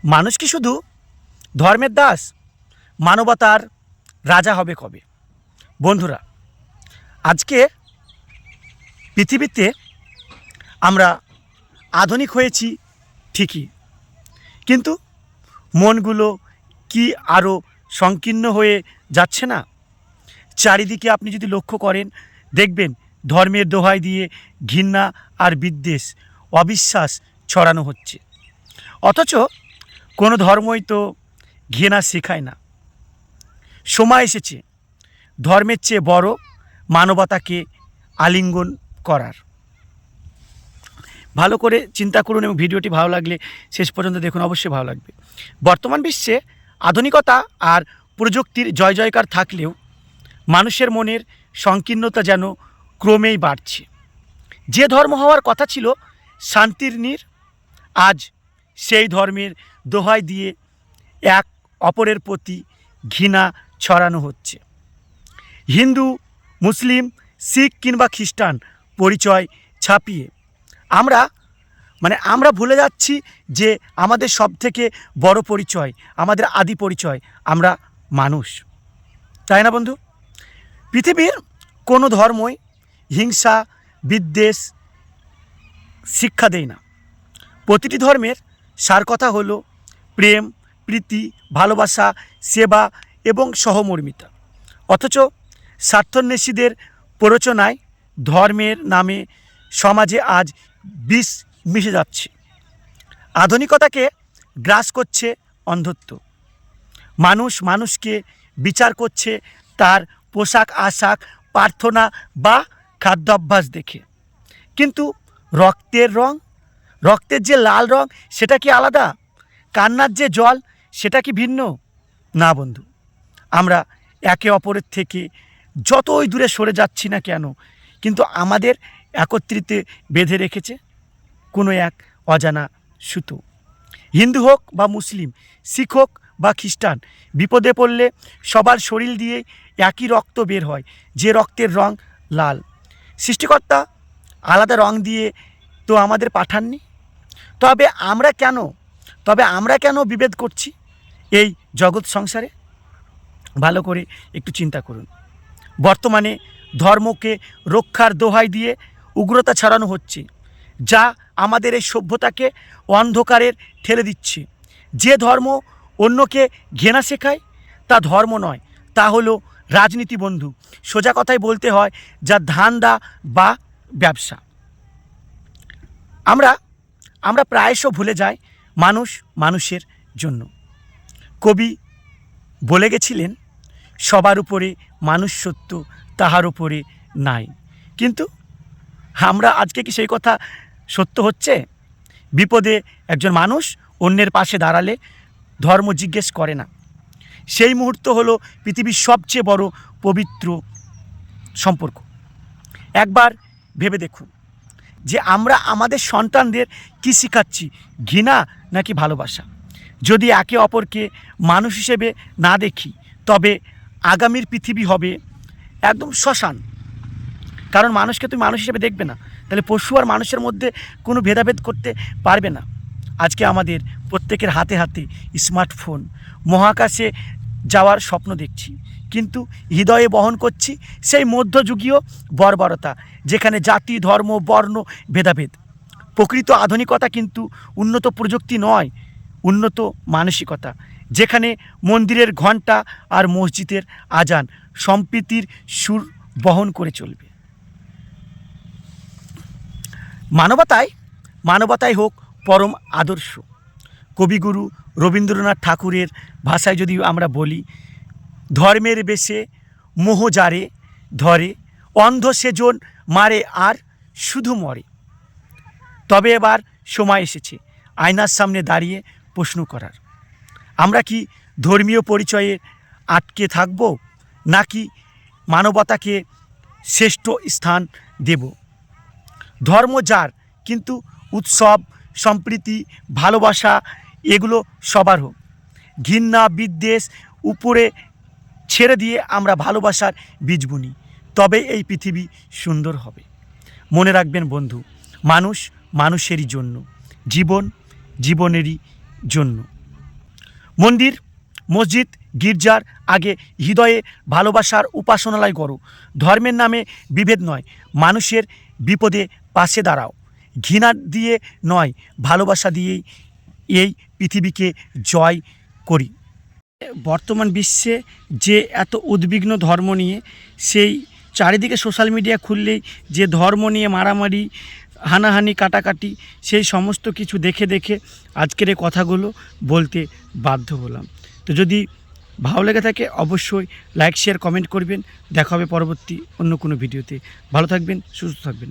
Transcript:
মানুষ কি শুধু ধর্মের দাস? মানবতার রাজা হবে কবে? বন্ধুরা, আজকে পৃথিবীতে আমরা আধুনিক হয়েছি ঠিকই, কিন্তু মনগুলো কি আরও সংকীর্ণ হয়ে যাচ্ছে না? চারিদিকে আপনি যদি লক্ষ্য করেন, দেখবেন ধর্মের দোহাই দিয়ে ঘৃণা আর বিদ্বেষ, অবিশ্বাস ছড়ানো হচ্ছে। অথচ কোনো ধর্মই তো ঘৃণা শেখায় না। সময় এসেছে ধর্মের চেয়ে বড় মানবতাকে আলিঙ্গন করার। ভালো করে চিন্তা করুন এবং ভিডিওটি ভালো লাগলে শেষ পর্যন্ত দেখুন, অবশ্যই ভালো লাগবে। বর্তমান বিশ্বে আধুনিকতা আর প্রযুক্তির জয় জয়কার থাকলেও মানুষের মনের সংকীর্ণতা যেন ক্রমেই বাড়ছে। যে ধর্ম হওয়ার কথা ছিল শান্তির নীড়, আজ সেই ধর্মের দোহাই দিয়ে এক অপরের প্রতি ঘৃণা ছড়ানো হচ্ছে। হিন্দু, মুসলিম, শিখ কিংবা খ্রিস্টান পরিচয় ছাপিয়ে আমরা ভুলে যাচ্ছি যে আমাদের সবথেকে বড় পরিচয়, আমাদের আদি পরিচয়, আমরা মানুষ। তাই না বন্ধু? পৃথিবীর কোনো ধর্মই হিংসা, বিদ্বেষ শিক্ষা দেয় না। প্রতিটি ধর্মের সার কথা হলো প্রেম, প্রীতি, ভালোবাসা, সেবা এবং সহমর্মিতা। অথচ স্বার্থান্বেষীদের প্ররোচনায় ধর্মের নামে সমাজে আজ বিষ মিশে যাচ্ছে। আধুনিকতাকে গ্রাস করছে অন্ধত্ব। মানুষ মানুষকে বিচার করছে তার পোশাক আশাক, প্রার্থনা বা খাদ্যাভ্যাস দেখে। কিন্তু রক্তের যে লাল রং সেটা কি আলাদা? কান্নার যে জল সেটা কি ভিন্ন? না বন্ধু, আমরা একে অপরের থেকে যতই দূরে সরে যাচ্ছি না কেন, কিন্তু আমাদের একত্রিতে বেঁধে রেখেছে কোনো এক অজানা সুতো। হিন্দু হোক বা মুসলিম, শিখ হোক বা খ্রিস্টান, বিপদে পড়লে সবার শরীর দিয়ে একই রক্ত বের হয়, যে রক্তের রং লাল। সৃষ্টিকর্তা আলাদা রং দিয়ে তো আমাদের পাঠাননি। তবে আমরা কেন বিভেদ করছি এই জগৎ সংসারে? ভালো করে একটু চিন্তা করুন। বর্তমানে ধর্মকে রক্ষার দোহাই দিয়ে উগ্রতা ছড়ানো হচ্ছে, যা আমাদের এই সভ্যতাকে অন্ধকারের ঠেলে দিচ্ছে। যে ধর্ম অন্যকে ঘৃণা শেখায় তা ধর্ম নয়, তা হলো রাজনীতি বন্ধু। সোজা কথাই বলতে হয়, যা ধান্দা বা ব্যবসা। আমরা প্রায়শ ভুলে যাই মানুষ মানুষের জন্য। কবি বলে গেছিলেন, সবার উপরে মানুষ সত্য, তাহার উপরে নাই। কিন্তু আমরা আজকে কি সেই কথা সত্য হচ্ছে? বিপদে একজন মানুষ অন্যের পাশে দাঁড়ালে ধর্ম জিজ্ঞেস করে না। সেই মুহূর্ত হলো পৃথিবীর সবচেয়ে বড় পবিত্র সম্পর্ক। একবার ভেবে দেখুন যে আমরা আমাদের সন্তানদের কী শেখাচ্ছি, ঘৃণা নাকি ভালোবাসা? যদি একে অপরকে মানুষ হিসেবে না দেখি, তবে আগামীর পৃথিবী হবে একদম শ্মশান। কারণ মানুষকে তুমি মানুষ হিসেবে দেখবে না, তাহলে পশু আর মানুষের মধ্যে কোনো ভেদাভেদ করতে পারবে না। আজকে আমাদের প্রত্যেকের হাতে হাতে স্মার্টফোন, মহাকাশে যাওয়ার স্বপ্ন দেখছি, কিন্তু হৃদয়ে বহন করছি সেই মধ্যযুগীয় বর্বরতা, যেখানে জাতি, ধর্ম, বর্ণ ভেদাভেদ। প্রকৃত আধুনিকতা কিন্তু উন্নত প্রযুক্তি নয়, উন্নত মানসিকতা, যেখানে মন্দিরের ঘণ্টা আর মসজিদের আজান সম্প্রীতির সুর বহন করে চলবে। মানবতাই হোক পরম আদর্শ। কবিগুরু রবীন্দ্রনাথ ঠাকুরের ভাষায় যদি আমরা বলি, ধর্মের বেশে মোহ যারে ধরে, অন্ধ সেজন মারে আর শুধু মরে। তবে এবার সময় এসেছে আয়নার সামনে দাঁড়িয়ে প্রশ্ন করার, আমরা কি ধর্মীয় পরিচয়ে আটকে থাকব, নাকি মানবতাকে শ্রেষ্ঠ স্থান দেব? ধর্ম যার, কিন্তু উৎসব, সম্প্রীতি, ভালোবাসা এগুলো সবার হোক। ঘৃণা, বিদ্বেষ উপরে ছেড়ে দিয়ে আমরা ভালোবাসার বীজ বুনি, তবে এই পৃথিবী সুন্দর হবে। মনে রাখবেন বন্ধু, মানুষ মানুষেরই জন্য, জীবন জীবনেরই জন্য। মন্দির, মসজিদ, গির্জার আগে হৃদয়ে ভালোবাসার উপাসনালয় করো। ধর্মের নামে বিভেদ নয়, মানুষের বিপদে পাশে দাঁড়াও। ঘৃণা দিয়ে নয়, ভালোবাসা দিয়েই এই পৃথিবীকে জয় করি। বর্তমান বিশ্বে যে এত উদ্বিগ্ন ধর্ম নিয়ে, সেই চারিদিকে সোশ্যাল মিডিয়া খুললেই যে ধর্ম নিয়ে মারামারি, হানাহানি, কাটাকাটি, সেই সমস্ত কিছু দেখে দেখে আজকের এই কথাগুলো বলতে বাধ্য হলাম। তো যদি ভালো লেগে থাকে অবশ্যই লাইক, শেয়ার, কমেন্ট করবেন। দেখা হবে পরবর্তী অন্য কোনো ভিডিওতে। ভালো থাকবেন, সুস্থ থাকবেন।